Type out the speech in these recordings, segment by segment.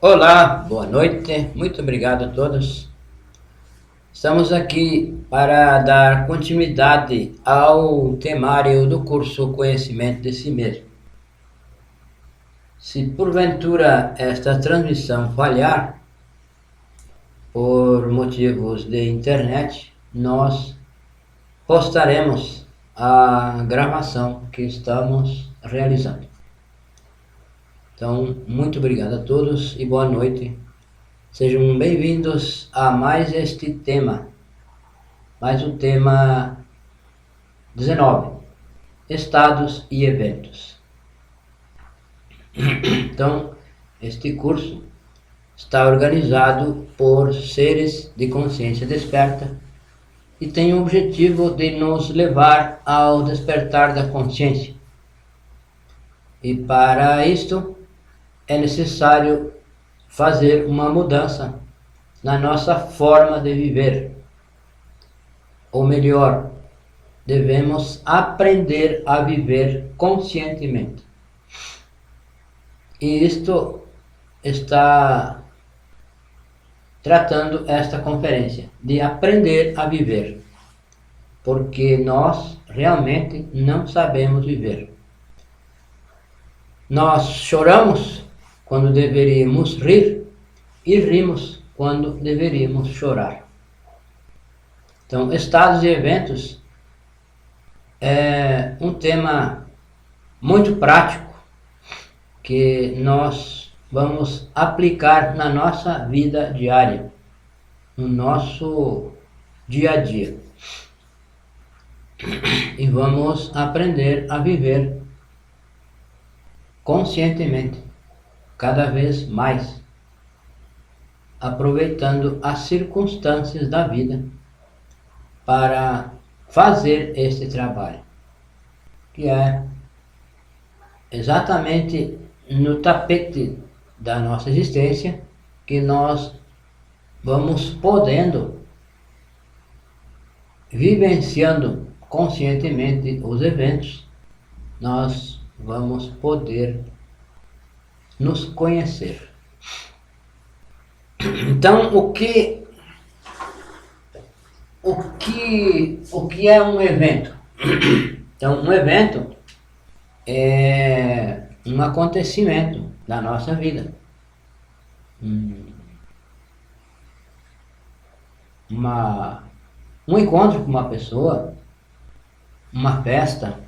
Olá, boa noite, muito obrigado a todos. Estamos aqui para dar continuidade ao temário do curso Conhecimento de Si Mesmo. Se porventura esta transmissão falhar por motivos de internet, nós postaremos a gravação que estamos realizando. Então, muito obrigado a todos e boa noite. Sejam bem-vindos a mais este tema. Mais o tema 19, estados e eventos. Então, este curso está organizado por seres de consciência desperta e tem o objetivo de nos levar ao despertar da consciência. E para isto é necessário fazer uma mudança na nossa forma de viver. Ou melhor, devemos aprender a viver conscientemente. E isto está tratando esta conferência de aprender a viver, porque nós realmente não sabemos viver. Nós choramos quando deveríamos rir e rimos quando deveríamos chorar. Então, estados e eventos é um tema muito prático que nós vamos aplicar na nossa vida diária, no nosso dia a dia. E vamos aprender a viver conscientemente, cada vez mais, aproveitando as circunstâncias da vida para fazer este trabalho, que é exatamente no tapete da nossa existência que nós vamos podendo, vivenciando conscientemente os eventos, nós vamos poder nos conhecer. Então, o que é um evento? Então, um evento é um acontecimento da nossa vida. Um encontro com uma pessoa, uma festa,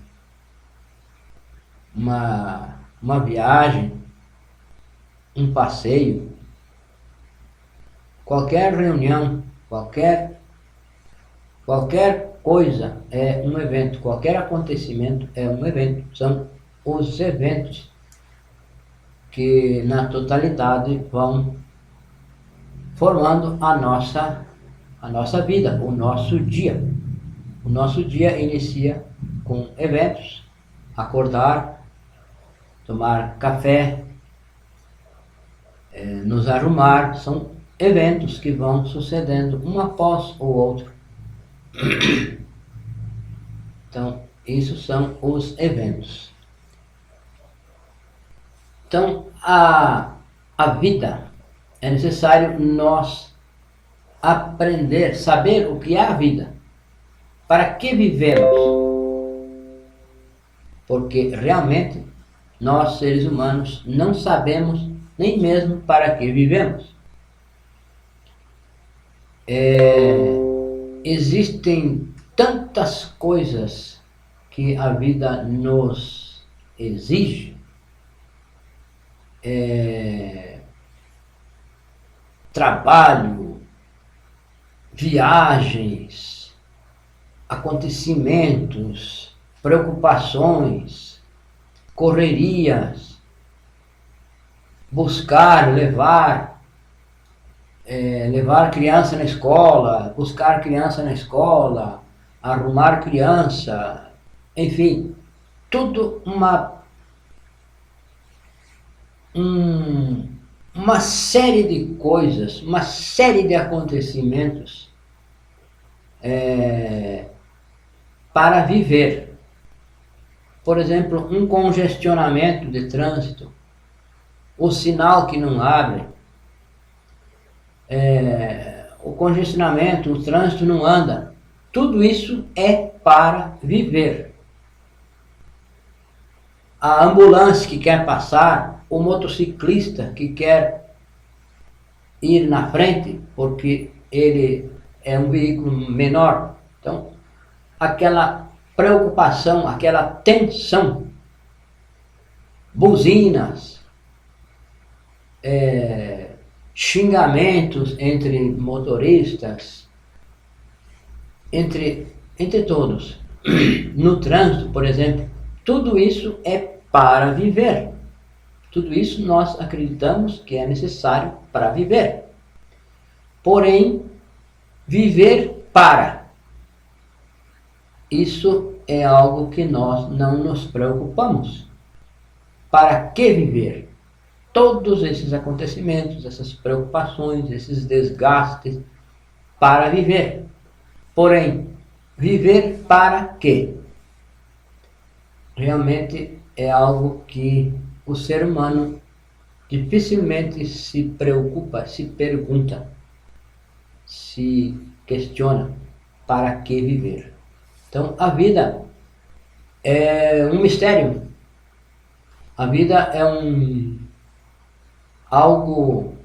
uma viagem, um passeio, qualquer reunião, qualquer coisa é um evento, qualquer acontecimento é um evento. São os eventos que na totalidade vão formando a nossa vida, o nosso dia. O nosso dia inicia com eventos: acordar, tomar café, nos arrumar. São eventos que vão sucedendo um após o outro. Então, isso são os eventos. Então, a vida, é necessário nós aprender, saber o que é a vida. Para que vivemos? Porque realmente nós, seres humanos, não sabemos nem mesmo para que vivemos. Existem tantas coisas que a vida nos exige. Trabalho, viagens, acontecimentos, preocupações, correrias, buscar, levar criança na escola, buscar criança na escola, arrumar criança, enfim, tudo uma série de coisas, uma série de acontecimentos para viver. Por exemplo, um congestionamento de trânsito, o sinal que não abre, o congestionamento, o trânsito não anda. Tudo isso é para viver. A ambulância que quer passar, o motociclista que quer ir na frente, porque ele é um veículo menor. Então, aquela preocupação, aquela tensão, buzinas, xingamentos entre motoristas, entre todos. No trânsito, por exemplo, tudo isso é para viver. Tudo isso nós acreditamos que é necessário para viver. Porém, viver para. Isso é algo que nós não nos preocupamos. Para que viver? Todos esses acontecimentos, essas preocupações, esses desgastes, para viver. Porém, viver para quê? Realmente é algo que o ser humano dificilmente se preocupa, se pergunta, se questiona para que viver. Então a vida é um mistério. A vida é algo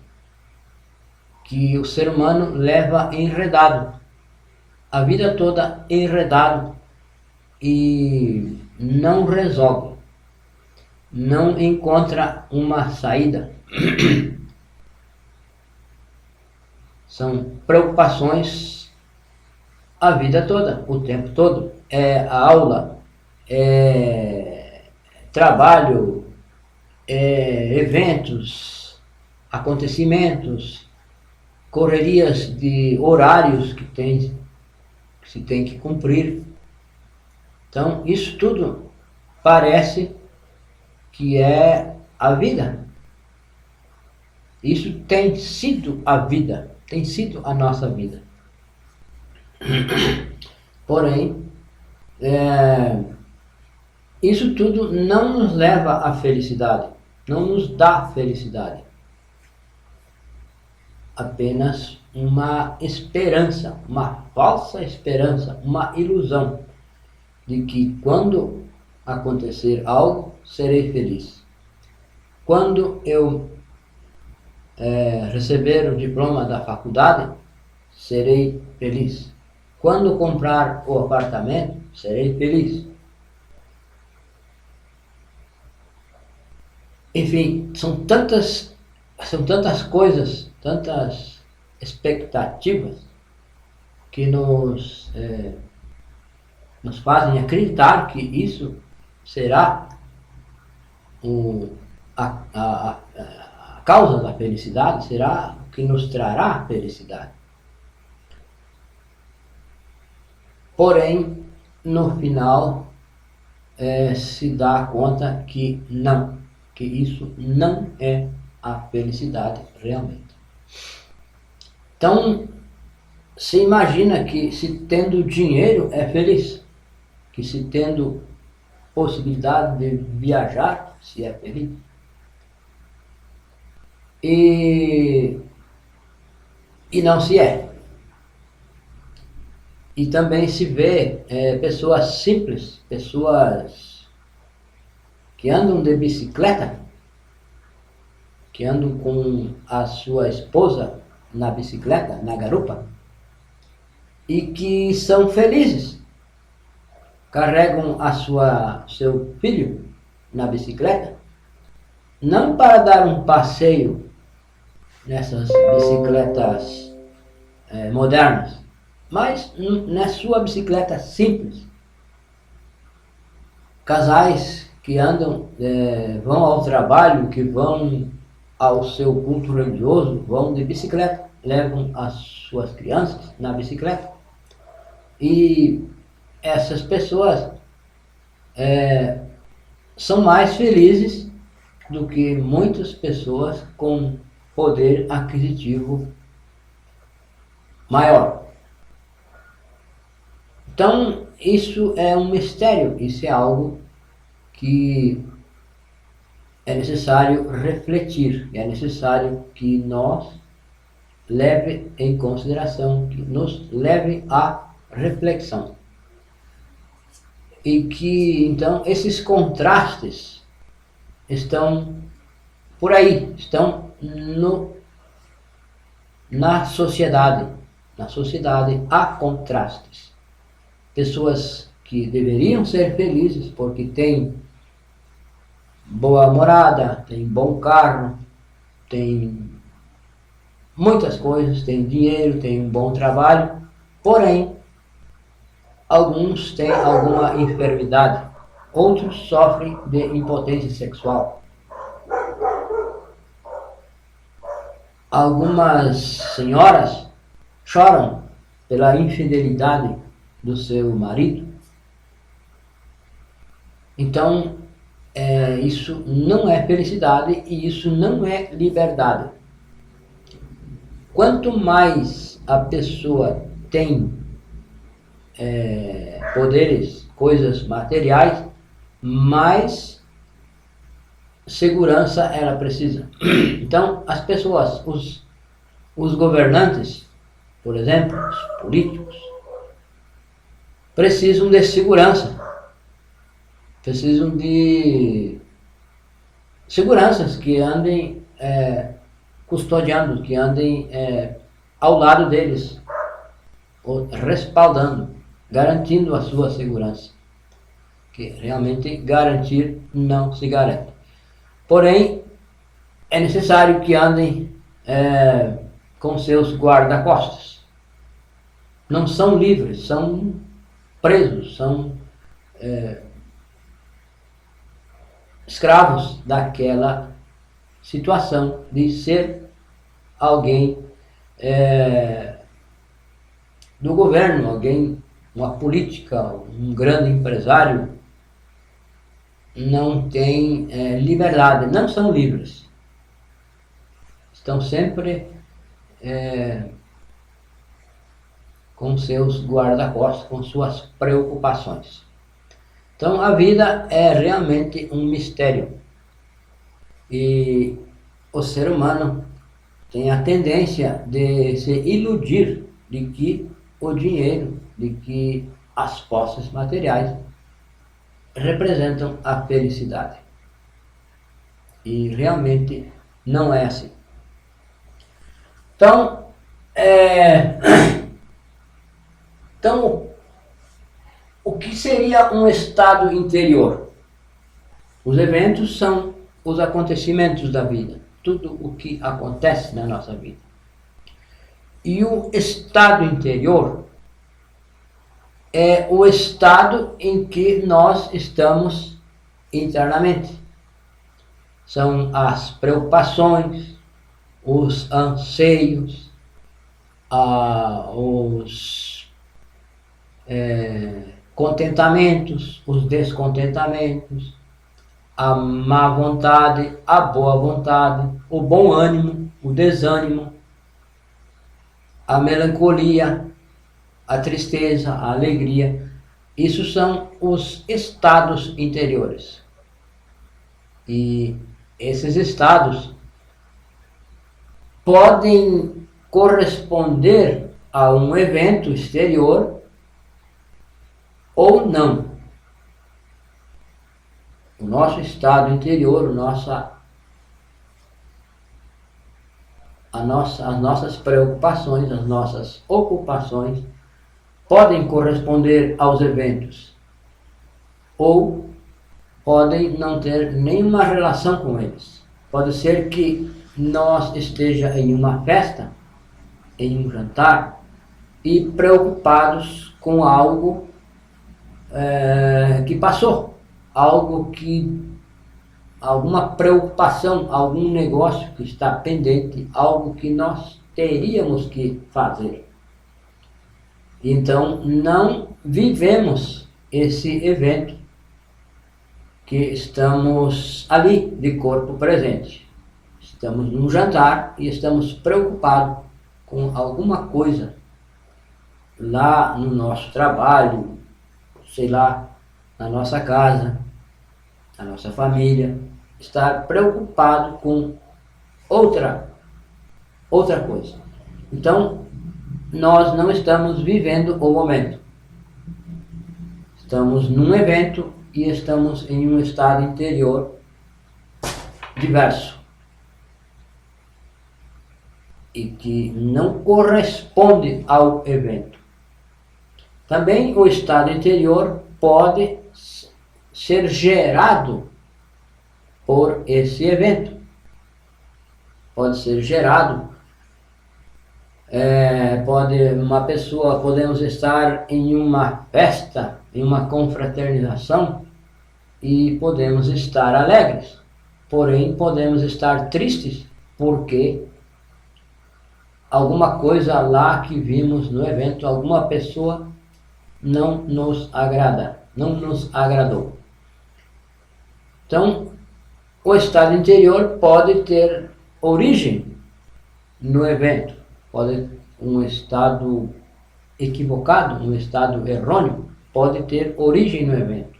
que o ser humano leva enredado. A vida toda enredado e não resolve. Não encontra uma saída. São preocupações a vida toda, o tempo todo. É a aula, é trabalho, é eventos, acontecimentos, correrias de horários que se tem que cumprir. Então, isso tudo parece que é a vida. Isso tem sido a vida, tem sido a nossa vida. Porém, isso tudo não nos leva à felicidade, não nos dá felicidade. Apenas uma esperança, uma falsa esperança, uma ilusão de que quando acontecer algo, serei feliz. Quando eu receber o diploma da faculdade, serei feliz. Quando comprar o apartamento, serei feliz. Enfim, são tantas coisas, tantas expectativas que nos fazem acreditar que isso será a causa da felicidade, será o que nos trará felicidade. Porém, no final, se dá conta que não, que isso não é a felicidade realmente. Então, se imagina que se tendo dinheiro é feliz, que se tendo possibilidade de viajar se é feliz. E não se é. E também se vê pessoas simples, pessoas que andam de bicicleta, que andam com a sua esposa na bicicleta, na garupa, e que são felizes. Carregam seu filho na bicicleta, não para dar um passeio nessas bicicletas modernas, mas na sua bicicleta simples. Casais que andam, vão ao trabalho, que vão ao seu culto religioso, vão de bicicleta, levam as suas crianças na bicicleta. E essas pessoas são mais felizes do que muitas pessoas com poder aquisitivo maior. Então, isso é um mistério, isso é algo que é necessário refletir, é necessário que nós leve em consideração, que nos leve à reflexão. E que, então, esses contrastes estão por aí, estão na sociedade. Na sociedade há contrastes. Pessoas que deveriam ser felizes porque têm boa morada, têm bom carro, têm muitas coisas, têm dinheiro, têm um bom trabalho, porém, alguns têm alguma enfermidade, outros sofrem de impotência sexual. Algumas senhoras choram pela infidelidade do seu marido. Então, isso não é felicidade e isso não é liberdade. Quanto mais a pessoa tem poderes, coisas materiais, mais segurança ela precisa. Então, as pessoas, os governantes, por exemplo, os políticos, precisam de segurança. Precisam de seguranças que andem custodiando, que andem ao lado deles, ou respaldando, garantindo a sua segurança. Que realmente garantir não se garante. Porém, é necessário que andem com seus guarda-costas. Não são livres, são presos, são escravos daquela situação de ser alguém do governo, alguém, uma política, um grande empresário. Não tem liberdade, não são livres. Estão sempre com seus guarda-costas, com suas preocupações. Então a vida é realmente um mistério. E o ser humano tem a tendência de se iludir de que o dinheiro, de que as posses materiais representam a felicidade. E realmente não é assim. Então, o que seria um estado interior? Os eventos são os acontecimentos da vida, tudo o que acontece na nossa vida. E o estado interior é o estado em que nós estamos internamente. São as preocupações, os anseios, os contentamentos, os descontentamentos, a má vontade, a boa vontade, o bom ânimo, o desânimo, a melancolia, a tristeza, a alegria. Isso são os estados interiores. E esses estados podem corresponder a um evento exterior ou não. O nosso estado interior, as nossas preocupações, as nossas ocupações podem corresponder aos eventos ou podem não ter nenhuma relação com eles. Pode ser que nós esteja em uma festa, em um jantar, e preocupados com algo que passou, alguma preocupação, algum negócio que está pendente, algo que nós teríamos que fazer. Então não vivemos esse evento que estamos ali de corpo presente. Estamos num jantar e estamos preocupados com alguma coisa lá no nosso trabalho, sei lá, na nossa casa, na nossa família. Estar preocupado com outra coisa. Então, nós não estamos vivendo o momento. Estamos num evento e estamos em um estado interior diverso e que não corresponde ao evento. Também o estado interior pode ser gerado por esse evento. Pode ser gerado. Podemos estar em uma festa, em uma confraternização e podemos estar alegres. Porém, podemos estar tristes porque alguma coisa lá que vimos no evento, alguma pessoa não nos agradou. Então, o estado interior pode ter origem no evento, pode um estado equivocado, um estado errôneo, pode ter origem no evento.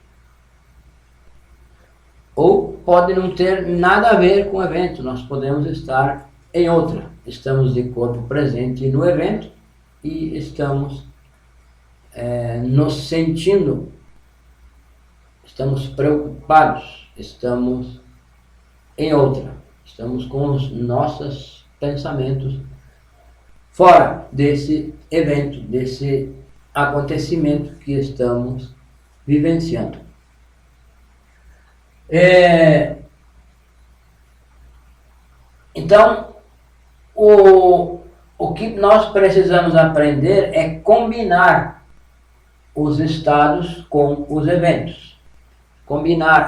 Ou pode não ter nada a ver com o evento, nós podemos estar em outra. Estamos de corpo presente no evento e estamos nos sentindo, estamos preocupados, estamos em outra, estamos com os nossos pensamentos fora desse evento, desse acontecimento que estamos vivenciando. Então, o que nós precisamos aprender é combinar os estados com os eventos.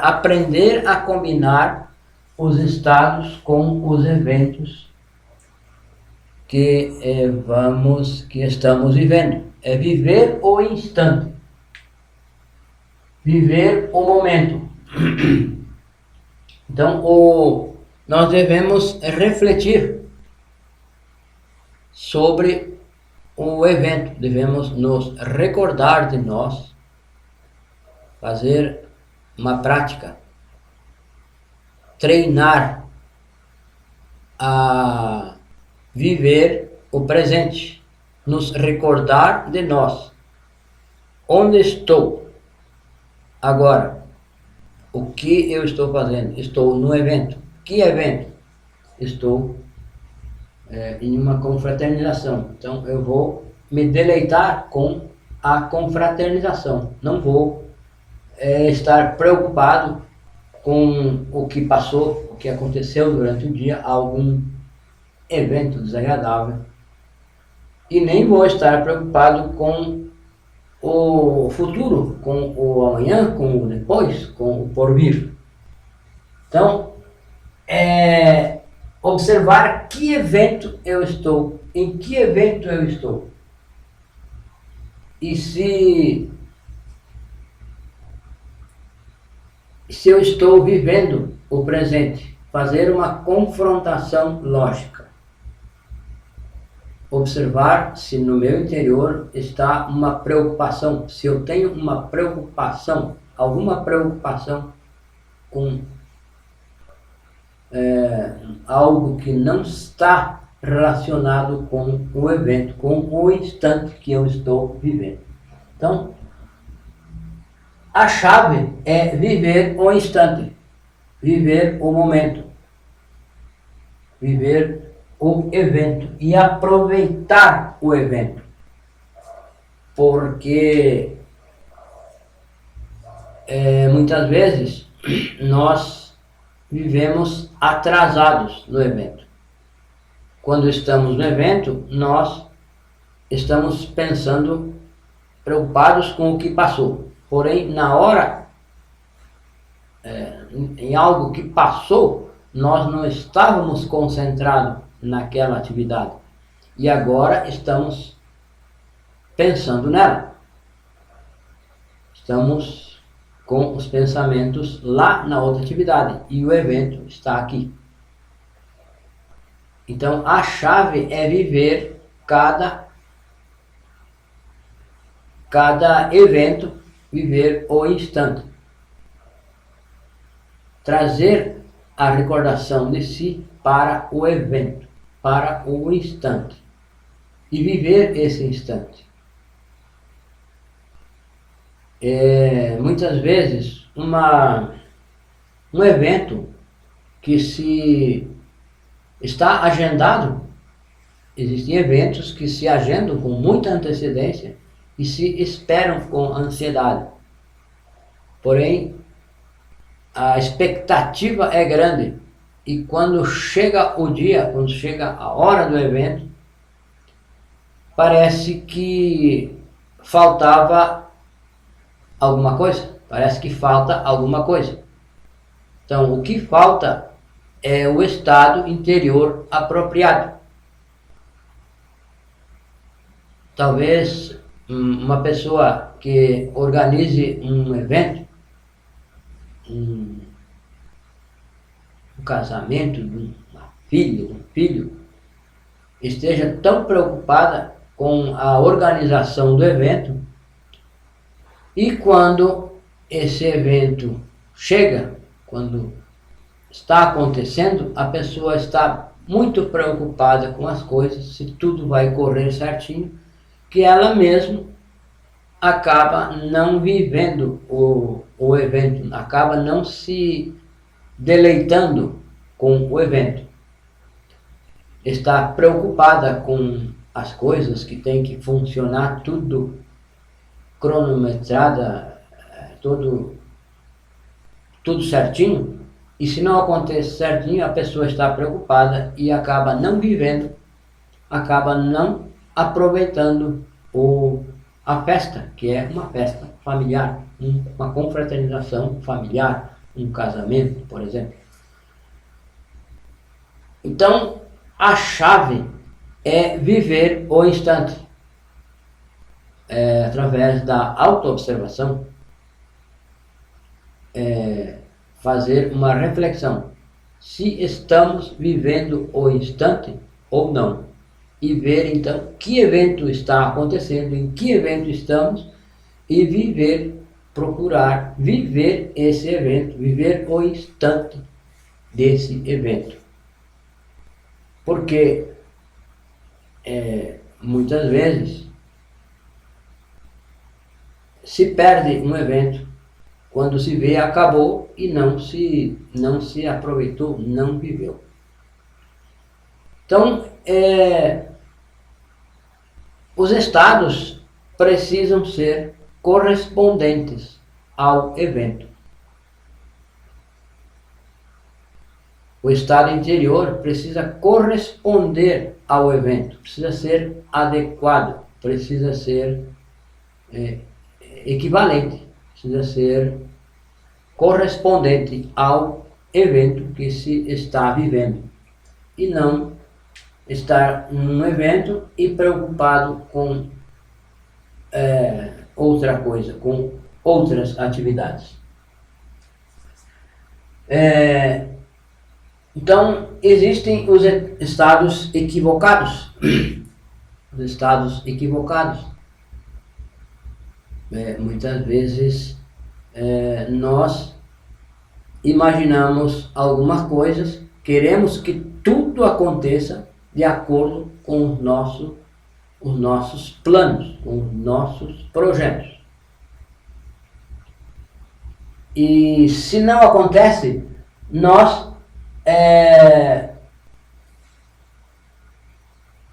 Aprender a combinar os estados com os eventos que estamos vivendo. É viver o instante, viver o momento. Então, nós devemos refletir sobre o evento, devemos nos recordar de nós, fazer uma prática, treinar a viver o presente, nos recordar de nós. Onde estou agora? O que eu estou fazendo? Estou no evento. Que evento? Estou em uma confraternização. Então eu vou me deleitar com a confraternização. Não vou estar preocupado com o que passou, o que aconteceu durante o dia, algum evento desagradável. E nem vou estar preocupado com o futuro, com o amanhã, com o depois, com o porvir. Então, observar que evento eu estou, em que evento eu estou. E se eu estou vivendo o presente, fazer uma confrontação lógica. Observar se no meu interior está uma preocupação, se eu tenho uma preocupação, alguma preocupação com algo que não está relacionado com o evento, com o instante que eu estou vivendo. Então, a chave é viver o instante, viver o momento, viver o evento e aproveitar o evento. Porque muitas vezes nós vivemos atrasados no evento. Quando estamos no evento, nós estamos pensando, preocupados com o que passou. Porém, na hora, em algo que passou, nós não estávamos concentrados naquela atividade. E agora estamos pensando nela. Estamos com os pensamentos lá na outra atividade. E o evento está aqui. Então, a chave é viver cada evento, viver o instante. Trazer a recordação de si para o evento, para o instante. e viver esse instante. Muitas vezes um evento que se está agendado, existem eventos que se agendam com muita antecedência e se esperam com ansiedade. Porém, a expectativa é grande e quando chega o dia, quando chega a hora do evento, parece que faltava alguma coisa, parece que falta alguma coisa. Então, o que falta é o estado interior apropriado. Talvez uma pessoa que organize um evento, um casamento de uma filha, de um filho, esteja tão preocupada com a organização do evento e quando esse evento chega, quando está acontecendo, a pessoa está muito preocupada com as coisas, se tudo vai correr certinho, que ela mesma acaba não vivendo o evento, acaba não se deleitando com o evento. Está preocupada com as coisas que tem que funcionar tudo cronometrada, tudo certinho, e se não acontece certinho, a pessoa está preocupada e acaba não vivendo, acaba não aproveitando a festa, que é uma festa familiar, uma confraternização familiar, um casamento, por exemplo. Então, a chave é viver o instante, através da autoobservação, fazer uma reflexão, se estamos vivendo o instante ou não, e ver então que evento está acontecendo, em que evento estamos, e procurar viver esse evento, viver o instante desse evento. Porque muitas vezes se perde um evento, quando se vê acabou e não se aproveitou, não viveu. Então, os estados precisam ser correspondentes ao evento. O estado interior precisa corresponder ao evento, precisa ser adequado, precisa ser equivalente, precisa ser correspondente ao evento que se está vivendo. E não estar num evento e preocupado com outra coisa, com outras atividades. Então, existem os estados equivocados. Os estados equivocados. Muitas vezes nós imaginamos algumas coisas, queremos que tudo aconteça de acordo com os nossos planos, com os nossos projetos. E se não acontece, nós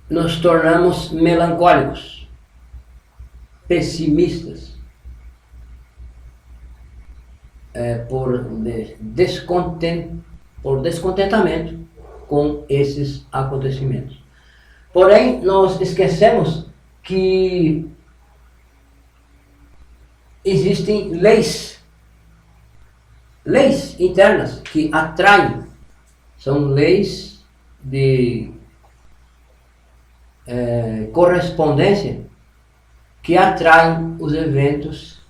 nos tornamos melancólicos, pessimistas, por descontentamento com esses acontecimentos. Porém, nós esquecemos que existem leis internas que atraem, são leis de correspondência que atraem os eventos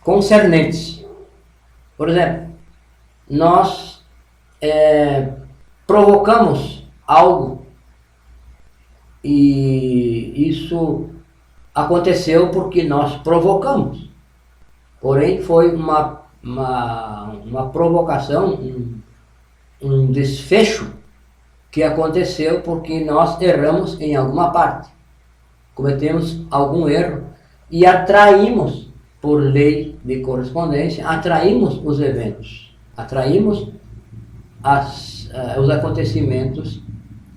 concernentes. Por exemplo, nós provocamos algo e isso aconteceu porque nós provocamos. Porém, foi uma provocação, um desfecho que aconteceu porque nós erramos em alguma parte, cometemos algum erro e atraímos, por lei de correspondência, atraímos os eventos, atraímos os acontecimentos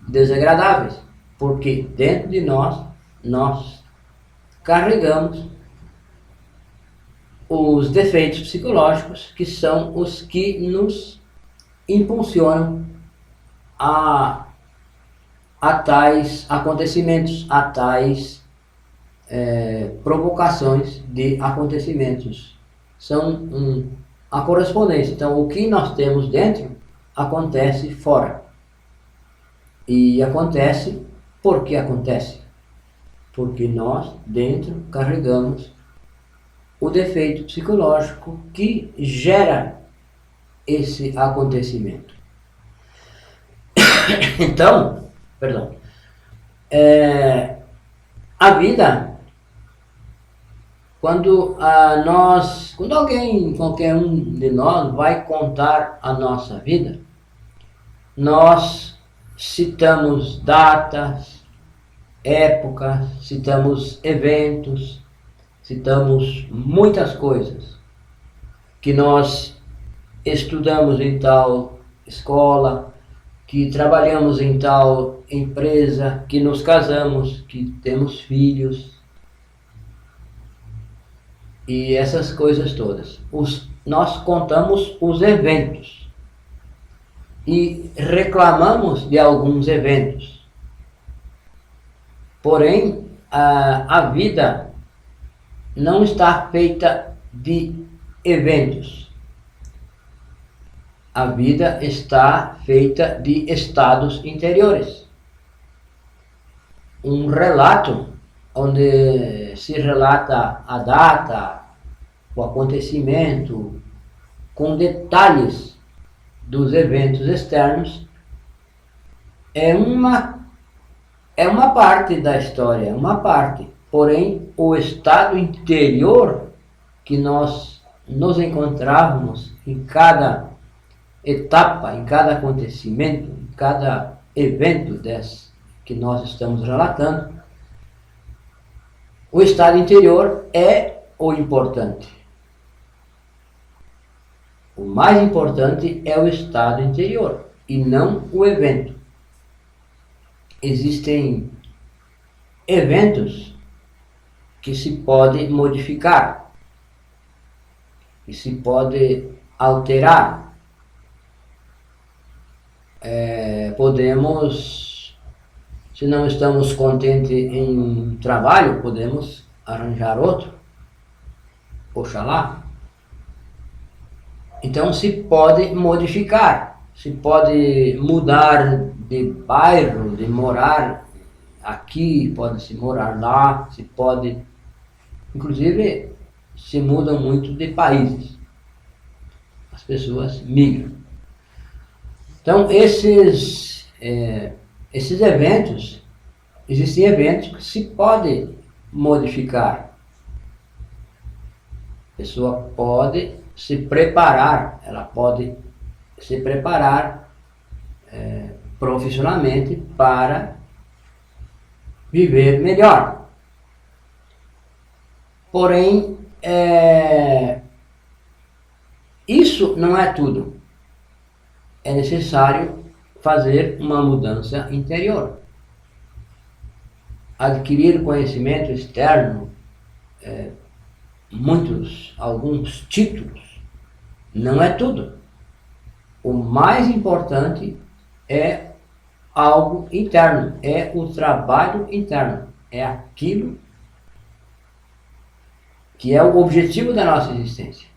desagradáveis, porque dentro de nós carregamos os defeitos psicológicos, que são os que nos impulsionam a tais acontecimentos, a tais provocações de acontecimentos. São a correspondência. Então, o que nós temos dentro acontece fora. E acontece porque acontece. Porque nós dentro carregamos o defeito psicológico que gera esse acontecimento. Então, a vida, quando alguém, qualquer um de nós vai contar a nossa vida, nós citamos datas, épocas, citamos eventos, citamos muitas coisas que nós estudamos em tal escola, que trabalhamos em tal empresa, que nos casamos, que temos filhos e essas coisas todas. Nós contamos os eventos e reclamamos de alguns eventos. Porém, a vida não está feita de eventos. A vida está feita de estados interiores. Um relato onde se relata a data, o acontecimento, com detalhes dos eventos externos, é uma parte da história, uma parte. Porém, o estado interior que nós nos encontrávamos em cada etapa, em cada acontecimento, em cada evento desse que nós estamos relatando, o estado interior é o importante. O mais importante é o estado interior e não o evento. Existem eventos que se pode modificar, que se pode alterar. Podemos, se não estamos contentes em um trabalho, podemos arranjar outro, oxalá. Então se pode modificar, se pode mudar de bairro, de morar aqui, pode-se morar lá, se pode, inclusive se mudam muito de países, as pessoas migram. Então esses eventos, existem eventos que se pode modificar. A pessoa pode se preparar, ela pode se preparar profissionalmente para viver melhor. Porém, isso não é tudo. É necessário fazer uma mudança interior. Adquirir conhecimento externo, alguns títulos, não é tudo. O mais importante é algo interno, é o trabalho interno, é aquilo que é o objetivo da nossa existência.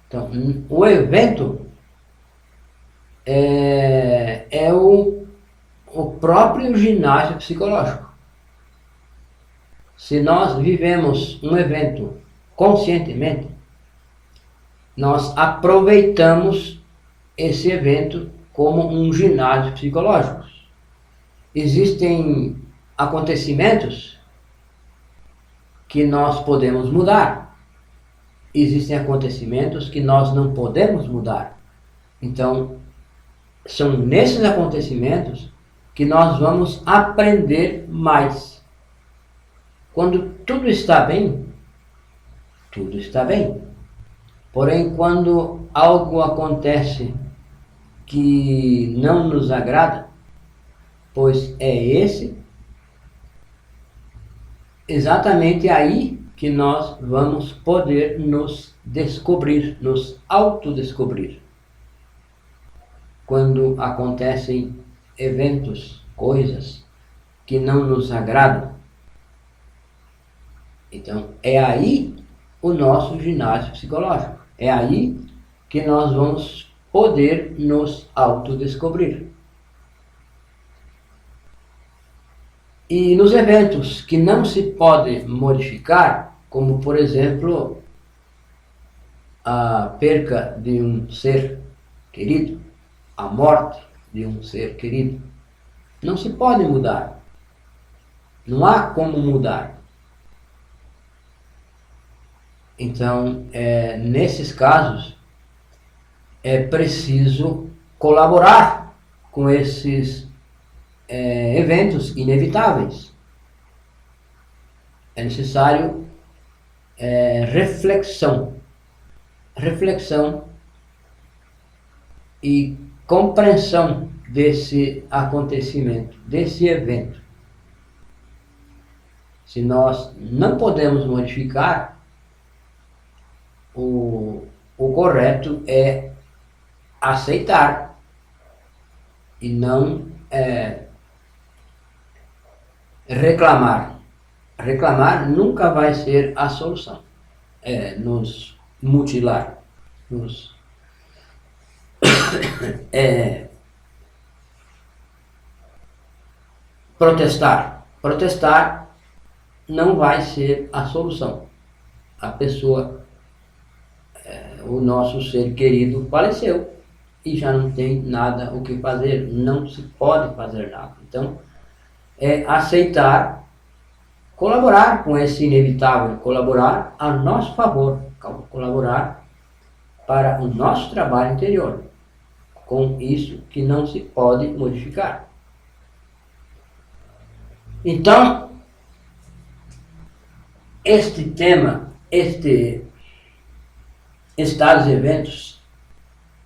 Então, o evento é o próprio ginásio psicológico. Se nós vivemos um evento conscientemente, nós aproveitamos esse evento como um ginásio psicológico. Existem acontecimentos que nós podemos mudar. Existem acontecimentos que nós não podemos mudar. Então, são nesses acontecimentos que nós vamos aprender mais. Quando tudo está bem, tudo está bem. Porém, quando algo acontece que não nos agrada, pois é exatamente aí que nós vamos poder nos descobrir, nos autodescobrir. Quando acontecem eventos, coisas que não nos agradam, então é aí o nosso ginásio psicológico. É aí que nós vamos poder nos autodescobrir. E nos eventos que não se pode modificar, como por exemplo a perca de um ser querido, a morte de um ser querido, não se pode mudar. Não há como mudar. Então, nesses casos, é preciso colaborar com esses eventos inevitáveis. É necessário reflexão e compreensão desse acontecimento, desse evento. Se nós não podemos modificar, o correto é aceitar e não reclamar. Reclamar nunca vai ser a solução. Nos mutilar, nos protestar. Protestar não vai ser a solução. A pessoa, o nosso ser querido faleceu e já não tem nada o que fazer, não se pode fazer nada. Então, é aceitar, colaborar com esse inevitável, colaborar a nosso favor, colaborar para o nosso trabalho interior, com isso que não se pode modificar. Então, este tema, estados e eventos,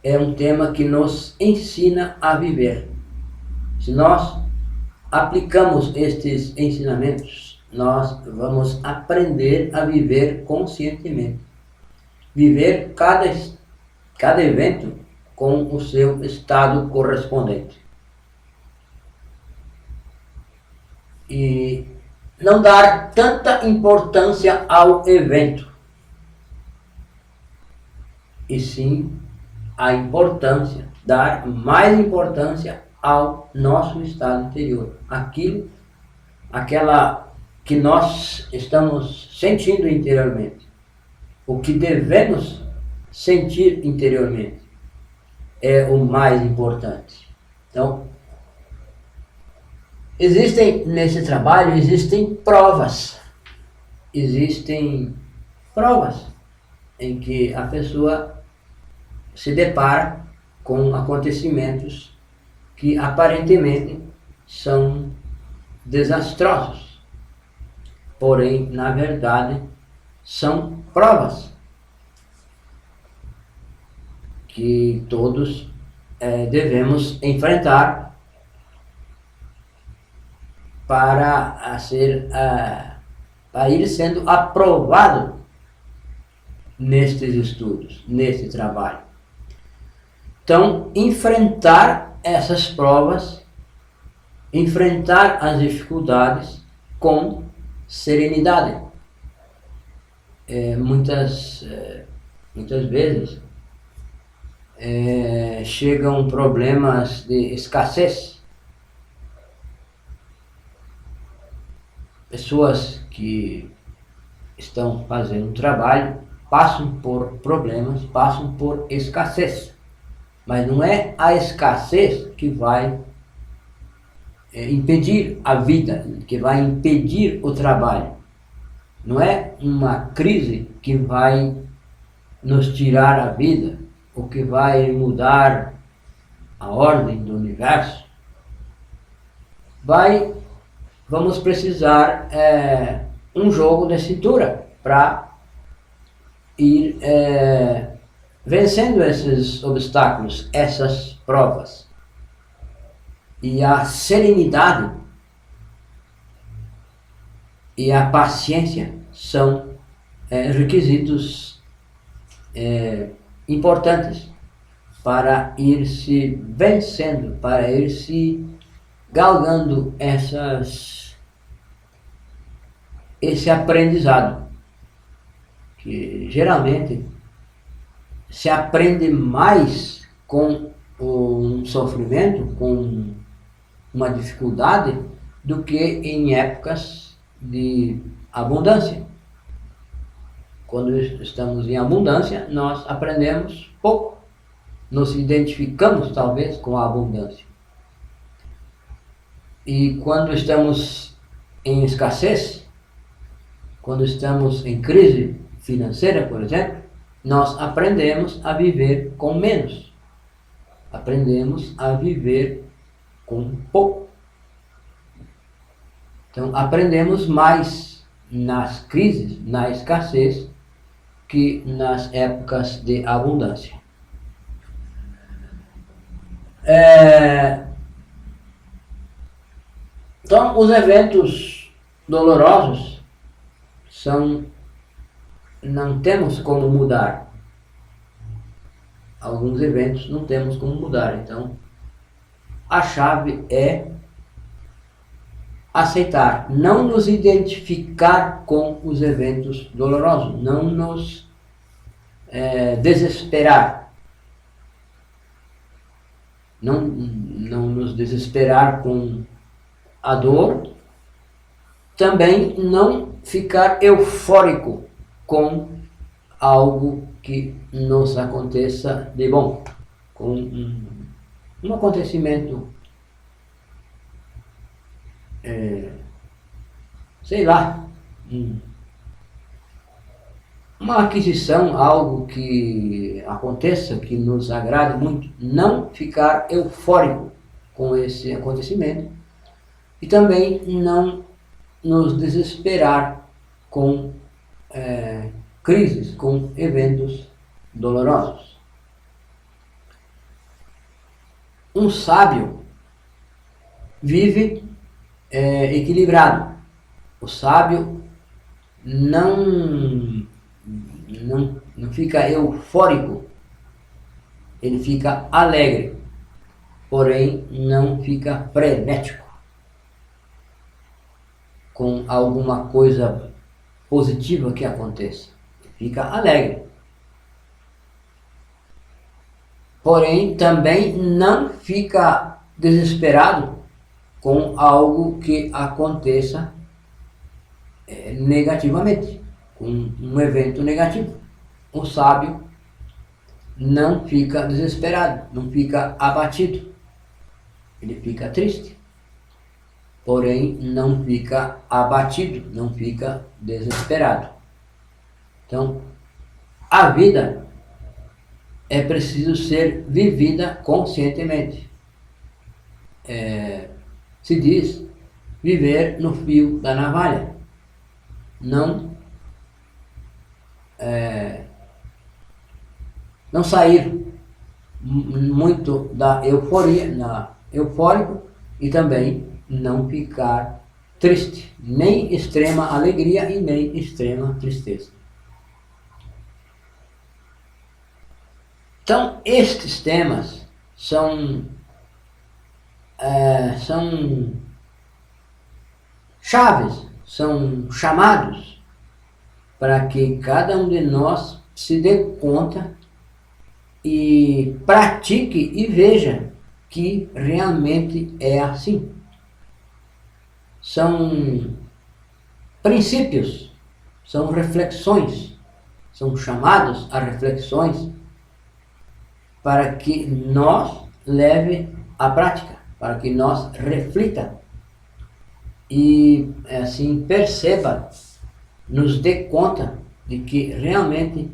é um tema que nos ensina a viver. Se nós aplicamos estes ensinamentos, nós vamos aprender a viver conscientemente. Viver cada evento com o seu estado correspondente. E não dar tanta importância ao evento, e sim dar mais importância ao nosso estado interior, aquela que nós estamos sentindo interiormente, o que devemos sentir interiormente é o mais importante. Então, nesse trabalho existem provas em que a pessoa se depara com acontecimentos que aparentemente são desastrosos, porém, na verdade, são provas que todos devemos enfrentar para ir sendo aprovado nestes estudos, nesse trabalho. Então, enfrentar essas provas, enfrentar as dificuldades com serenidade. Muitas vezes chegam problemas de escassez. Pessoas que estão fazendo um trabalho passam por problemas, passam por escassez. Mas não é a escassez que vai impedir a vida, que vai impedir o trabalho. Não é uma crise que vai nos tirar a vida, ou que vai mudar a ordem do universo, vamos precisar um jogo de cintura para ir vencendo esses obstáculos, essas provas. E a serenidade e a paciência são requisitos importantes para ir se vencendo, para ir se galgando esse aprendizado, que geralmente se aprende mais com um sofrimento, com uma dificuldade, do que em épocas de abundância. Quando estamos em abundância, nós aprendemos pouco, nos identificamos talvez com a abundância. E quando estamos em escassez, quando estamos em crise financeira, por exemplo, nós aprendemos a viver com menos. Aprendemos a viver com pouco. Então, aprendemos mais nas crises, na escassez, que nas épocas de abundância. Então, os eventos dolorosos não temos como mudar. Alguns eventos não temos como mudar. Então, a chave é aceitar, não nos identificar com os eventos dolorosos, não nos desesperar. Não nos desesperar com a dor, também não ficar eufórico com algo que nos aconteça de bom, com um acontecimento, sei lá, uma aquisição, algo que aconteça, que nos agrade muito, não ficar eufórico com esse acontecimento e também não nos desesperar com crises, com eventos dolorosos. Um sábio vive equilibrado. O sábio não fica eufórico, ele fica alegre, porém não fica frenético com alguma coisa positiva que aconteça. Ele fica alegre. Porém, também não fica desesperado com algo que aconteça negativamente, com um evento negativo. O sábio não fica desesperado, não fica abatido. Ele fica triste, porém não fica abatido, não fica desesperado. Então, a vida é preciso ser vivida conscientemente. Se diz viver no fio da navalha. Não sair muito da euforia, eufórico, e também não ficar triste, nem extrema alegria e nem extrema tristeza. Então, estes temas são chaves, são chamados para que cada um de nós se dê conta e pratique e veja que realmente é assim. São princípios, são reflexões, são chamados a reflexões para que nós leve à prática, para que nós reflita e assim perceba, nos dê conta de que realmente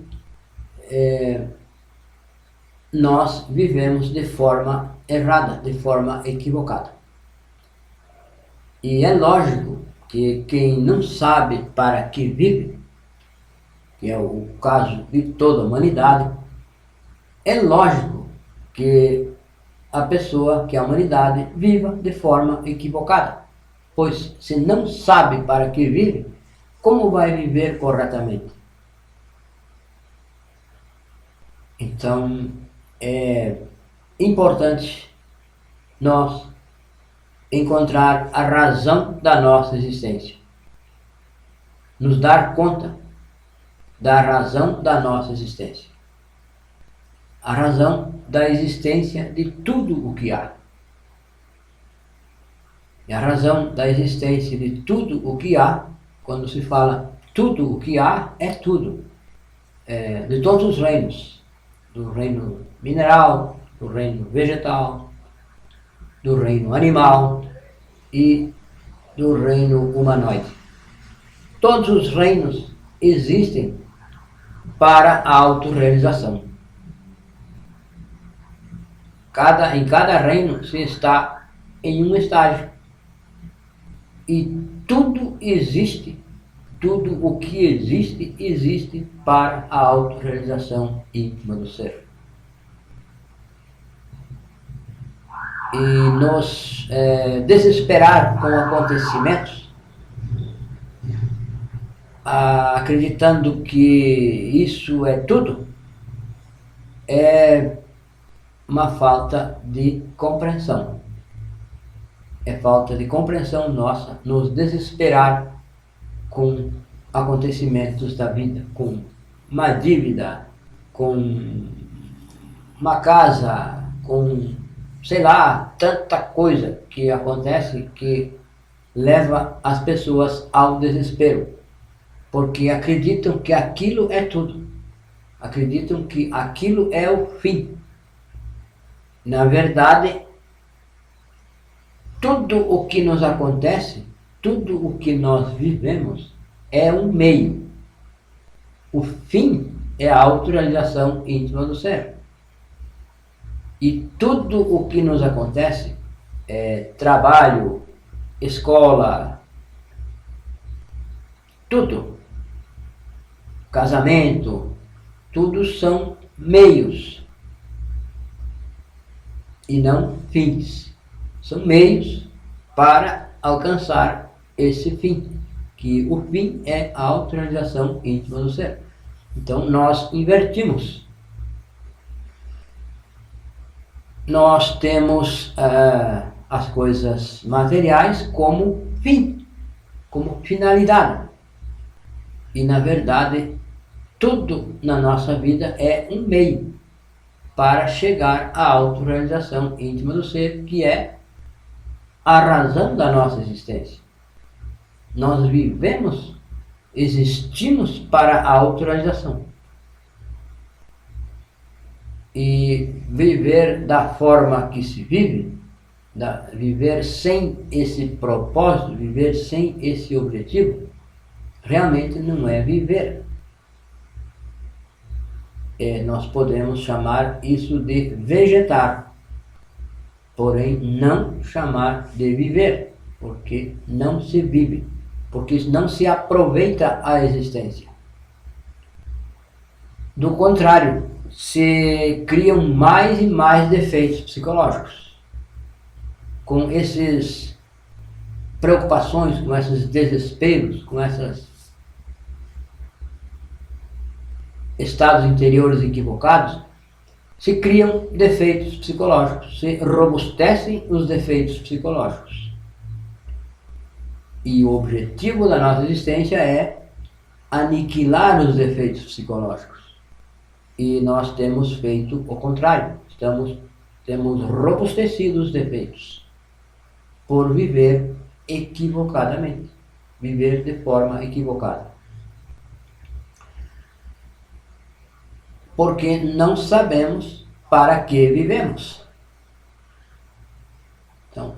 nós vivemos de forma errada, de forma equivocada. E é lógico que quem não sabe para que vive, que é o caso de toda a humanidade, é lógico que a humanidade viva de forma equivocada. Pois se não sabe para que vive, como vai viver corretamente? Então, é importante nós encontrar a razão da nossa existência. Nos dar conta da razão da nossa existência. A razão da existência de tudo o que há. E a razão da existência de tudo o que há, quando se fala tudo o que há, é tudo. De todos os reinos. Do reino mineral, do reino vegetal, do reino animal e do reino humanoide. Todos os reinos existem para a autorrealização. Em cada reino se está em um estágio. E tudo existe, tudo o que existe, existe para a autorrealização íntima do ser. E nos desesperar com acontecimentos, acreditando que isso é tudo, é uma falta de compreensão. É falta de compreensão nossa nos desesperar com acontecimentos da vida, com uma dívida, com uma casa, com, sei lá, tanta coisa que acontece que leva as pessoas ao desespero, porque acreditam que aquilo é tudo, acreditam que aquilo é o fim. Na verdade, tudo o que nos acontece, tudo o que nós vivemos é um meio. O fim é a autorrealização íntima do ser. E tudo o que nos acontece, trabalho, escola, tudo, casamento, tudo são meios e não fins. São meios para alcançar esse fim, que o fim é a autorrealização íntima do ser. Então nós invertimos. Nós temos as coisas materiais como fim, como finalidade. E na verdade, tudo na nossa vida é um meio para chegar à autorrealização íntima do ser, que é a razão da nossa existência. Nós vivemos, existimos para a autorrealização. E viver da forma que se vive, viver sem esse propósito, viver sem esse objetivo, realmente não é viver. Nós podemos chamar isso de vegetar, porém não chamar de viver, porque não se vive, porque não se aproveita a existência. Do contrário, se criam mais e mais defeitos psicológicos, com essas preocupações, com esses desesperos, com esses estados interiores equivocados, se criam defeitos psicológicos, se robustecem os defeitos psicológicos. E o objetivo da nossa existência é aniquilar os defeitos psicológicos. E nós temos feito o contrário, temos robustecido os defeitos por viver equivocadamente, viver de forma equivocada. Porque não sabemos para que vivemos. Então,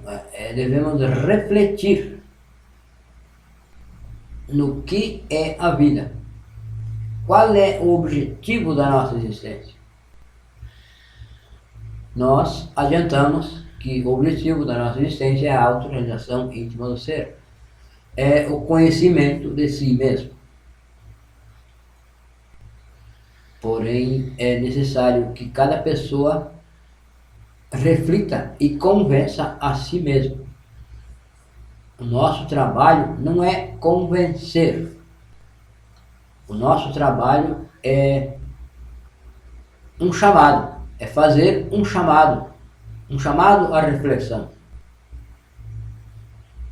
devemos refletir no que é a vida. Qual é o objetivo da nossa existência? nós adiantamos que o objetivo da nossa existência é a autorrealização íntima do ser. É o conhecimento de si mesmo. Porém, é necessário que cada pessoa reflita e convença a si mesmo. O nosso trabalho não é convencer. O nosso trabalho é um chamado, é fazer um chamado à reflexão.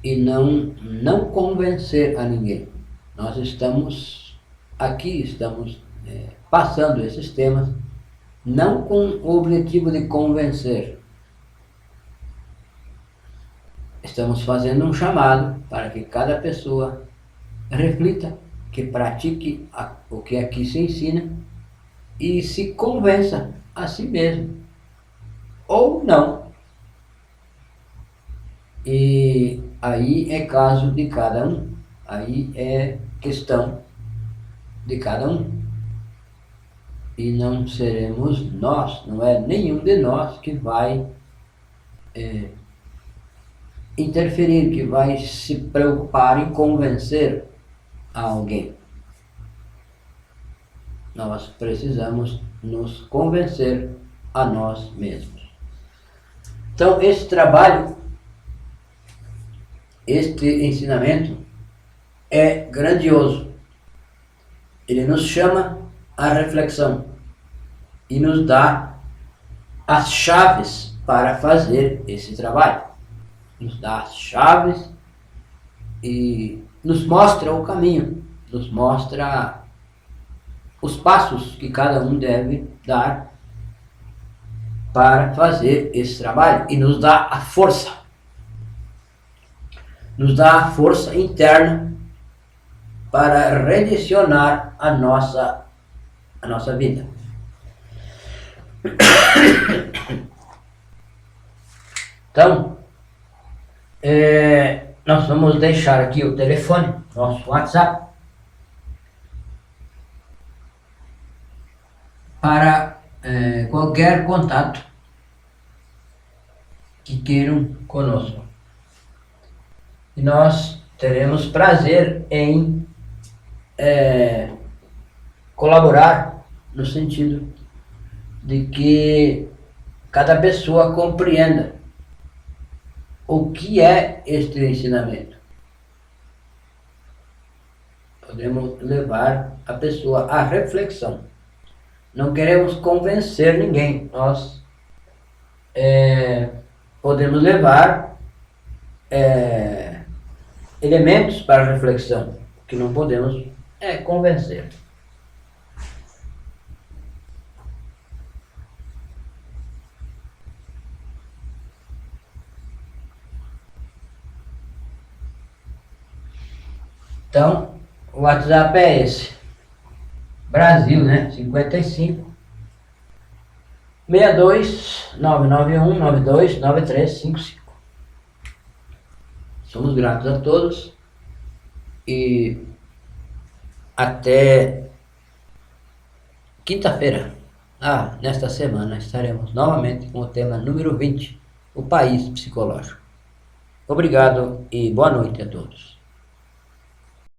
E não convencer a ninguém. Nós estamos aqui, estamos passando esses temas, não com o objetivo de convencer. Estamos fazendo um chamado para que cada pessoa reflita, que pratique o que aqui se ensina e se convença a si mesmo, ou não. E aí é caso de cada um, aí é questão de cada um. E não seremos nós, não é nenhum de nós que vai interferir, que vai se preocupar em convencer a alguém. Nós precisamos nos convencer a nós mesmos. Então, esse trabalho, este ensinamento é grandioso. Ele nos chama à reflexão e nos dá as chaves para fazer esse trabalho. Nos dá as chaves e nos mostra o caminho, nos mostra os passos que cada um deve dar para fazer esse trabalho e nos dá a força. Nos dá a força interna para redirecionar a nossa vida. Então, nós vamos deixar aqui o telefone, nosso WhatsApp, para qualquer contato que queiram conosco. E nós teremos prazer em colaborar no sentido de que cada pessoa compreenda o que é este ensinamento. Podemos levar a pessoa à reflexão. Não queremos convencer ninguém. Nós podemos levar elementos para a reflexão. O que não podemos é convencer. Então, o WhatsApp é esse. Brasil, né? 55 62 991 92 9355. Somos gratos a todos e até quinta-feira. Nesta semana estaremos novamente com o tema número 20, o país psicológico. Obrigado e boa noite a todos.